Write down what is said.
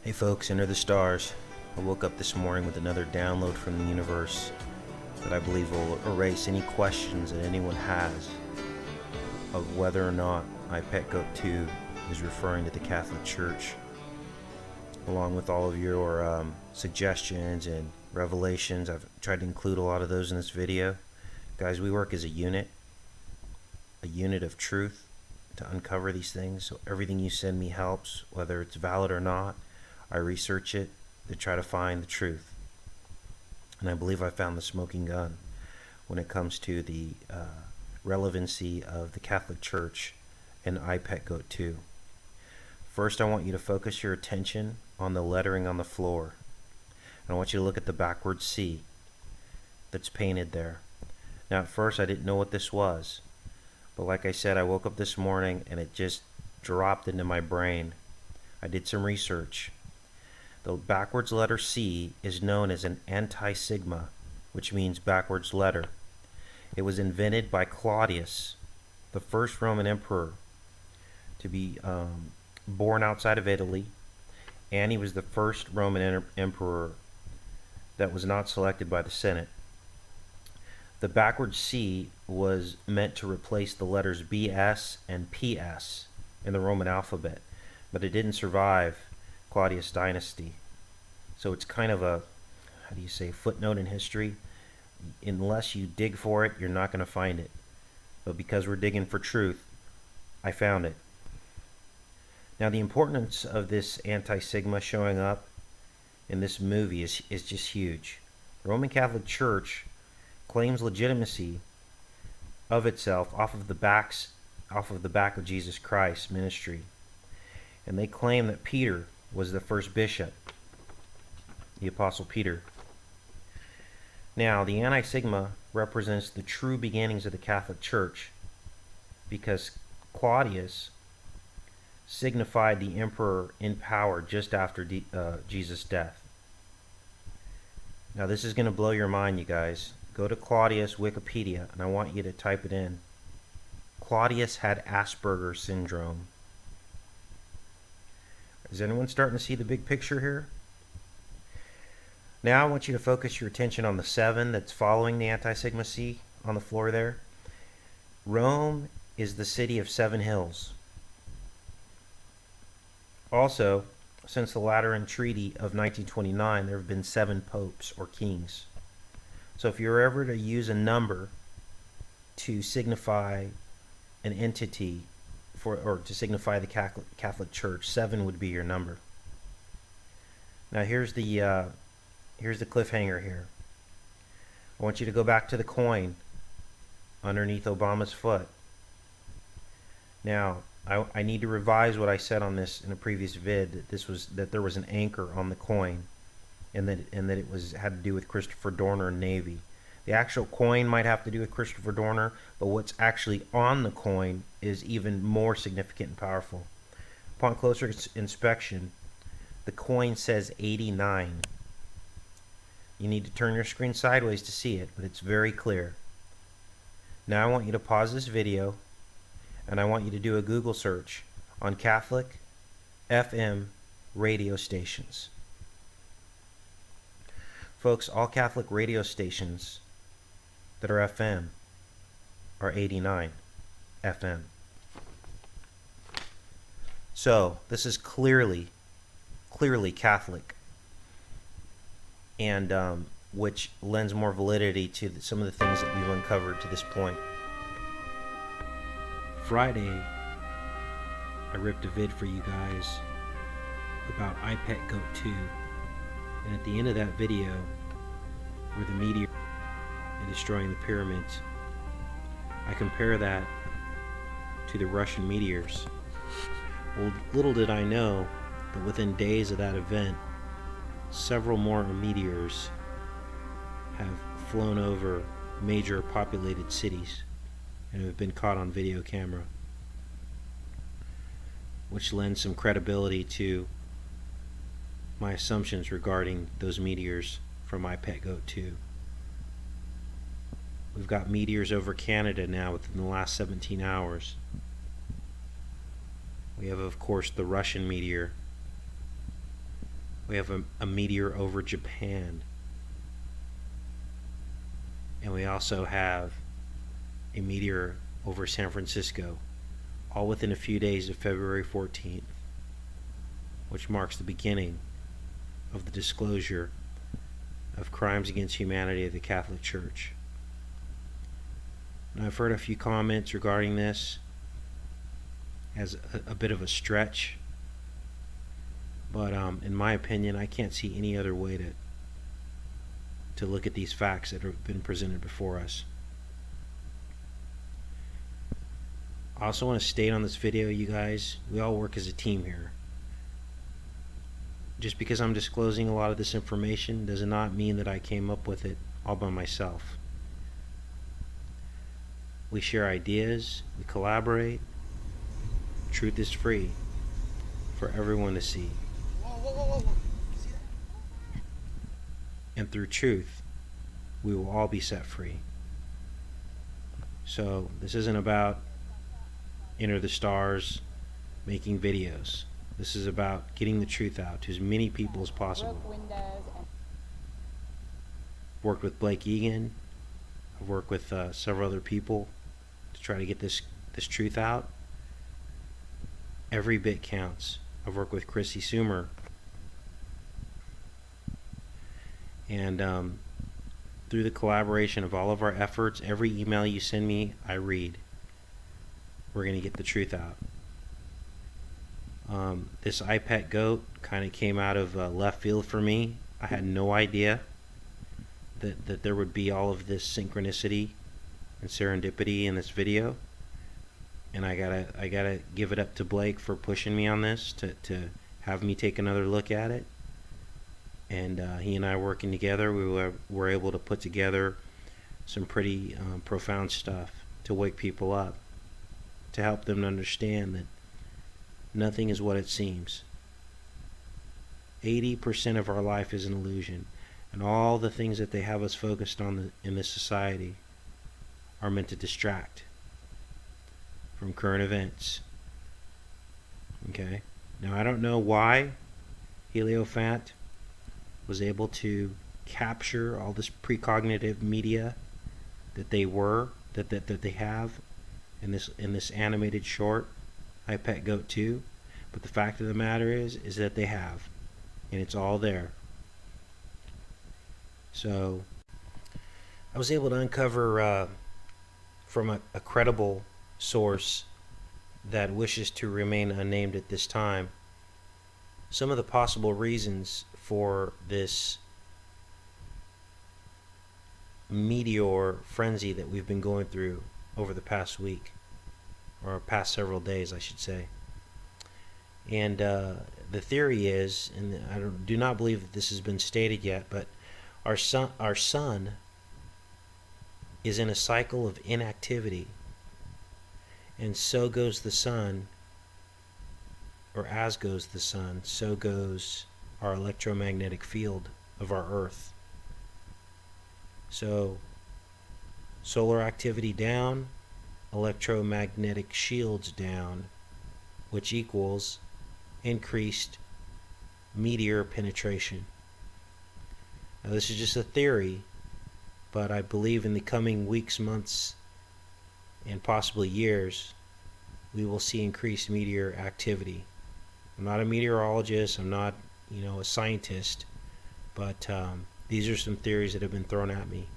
Hey folks, enter the stars. I woke up this morning with another download from the universe that I believe will erase any questions that anyone has of whether or not My Pet Goat 2 is referring to the Catholic Church, along with all of your suggestions and revelations. I've tried to include a lot of those in this video. Guys, we work as a unit of truth to uncover these things, so everything you send me helps, whether it's valid or not. I research it to try to find the truth. And I believe I found the smoking gun when it comes to the relevancy of the Catholic Church and I Pet Goat 2. First, I want you to focus your attention on the lettering on the floor. And I want you to look at the backward C that's painted there. Now, at first, I didn't know what this was. But like I said, I woke up this morning and it just dropped into my brain. I did some research. The backwards letter C is known as an anti-sigma, which means backwards letter. It was invented by Claudius, the first Roman emperor to be born outside of Italy, and he was the first Roman emperor that was not selected by the Senate. The backwards C was meant to replace the letters BS and PS in the Roman alphabet, but it didn't survive Claudius dynasty. So it's kind of a, footnote in history. Unless you dig for it, you're not going to find it. But because we're digging for truth, I found it. Now, the importance of this anti-sigma showing up in this movie is just huge. The Roman Catholic Church claims legitimacy of itself off of the back of Jesus Christ's ministry. And they claim that Peter was the first bishop, the Apostle Peter. Now, the anti-sigma represents the true beginnings of the Catholic Church because Claudius signified the emperor in power just after Jesus' death. Now, this is going to blow your mind, you guys. Go to Claudius Wikipedia, and I want you to type it in. Claudius had Asperger's syndrome. Is anyone starting to see the big picture here? Now I want you to focus your attention on the 7 that's following the anti-sigma C on the floor there. Rome is the city of 7 hills. Also, since the Lateran Treaty of 1929, there have been 7 popes or kings. So if you're ever to use a number to signify an entity or to signify the Catholic Church, 7 would be your number. Now here's the cliffhanger here. I want you to go back to the coin underneath Obama's foot. Now, I need to revise what I said on this in a previous vid, that there was an anchor on the coin, and that it had to do with Christopher Dorner and Navy. The actual coin might have to do with Christopher Dorner, but what's actually on the coin is even more significant and powerful. Upon closer inspection, the coin says 89. You need to turn your screen sideways to see it, but it's very clear. Now I want you to pause this video, and I want you to do a Google search on Catholic FM radio stations. Folks, all Catholic radio stations that are FM are 89 FM. So this is clearly Catholic, and which lends more validity to some of the things that we've uncovered to this point. Friday, I ripped a vid for you guys about I Pet Goat 2, and at the end of that video, where the meteor and destroying the pyramids, I compare that to the Russian meteors. Well, little did I know that within days of that event, several more meteors have flown over major populated cities and have been caught on video camera, which lends some credibility to my assumptions regarding those meteors from My Pet Goat 2. We've got meteors over Canada now within the last 17 hours. We have, of course, the Russian meteor We have a meteor over Japan. And we also have a meteor over San Francisco, all within a few days of February 14th, which marks the beginning of the disclosure of crimes against humanity of the Catholic Church. And I've heard a few comments regarding this as a bit of a stretch, but in my opinion, I can't see any other way to look at these facts that have been presented before us. I also want to state on this video, you guys, we all work as a team here. Just because I'm disclosing a lot of this information does not mean that I came up with it all by myself. We share ideas, we collaborate. Truth is free for everyone to see. Whoa. See that? And through truth, we will all be set free. So this isn't about Enter the Stars making videos. This is about getting the truth out to as many people as possible. Worked with Blake Egan. I've worked with several other people to try to get this truth out. Every bit counts. I've worked with Chrissy Sumer. And through the collaboration of all of our efforts, every email you send me, I read. We're going to get the truth out. This iPet goat kind of came out of left field for me. I had no idea that there would be all of this synchronicity and serendipity in this video. And I gotta give it up to Blake for pushing me on this, to have me take another look at it. And he and I working together, we were able to put together some pretty profound stuff to wake people up, to help them understand that nothing is what it seems. 80% of our life is an illusion, and all the things that they have us focused on in this society are meant to distract from current events. Okay? Now, I don't know why Heliofant was able to capture all this precognitive media that they have in this animated short, I Pet Goat 2, but the fact of the matter is that they have, and it's all there. So I was able to uncover from a credible source that wishes to remain unnamed at this time some of the possible reasons for this meteor frenzy that we've been going through over the past week, or past several days, I should say. And the theory is, and I do not believe that this has been stated yet, but our sun is in a cycle of inactivity, and so goes the sun, or as goes the sun, so goes our electromagnetic field of our Earth. So solar activity down, electromagnetic shields down, which equals increased meteor penetration. Now, this is just a theory, but I believe in the coming weeks, months, and possibly years, we will see increased meteor activity. I'm not a meteorologist, I'm not, a scientist, but these are some theories that have been thrown at me.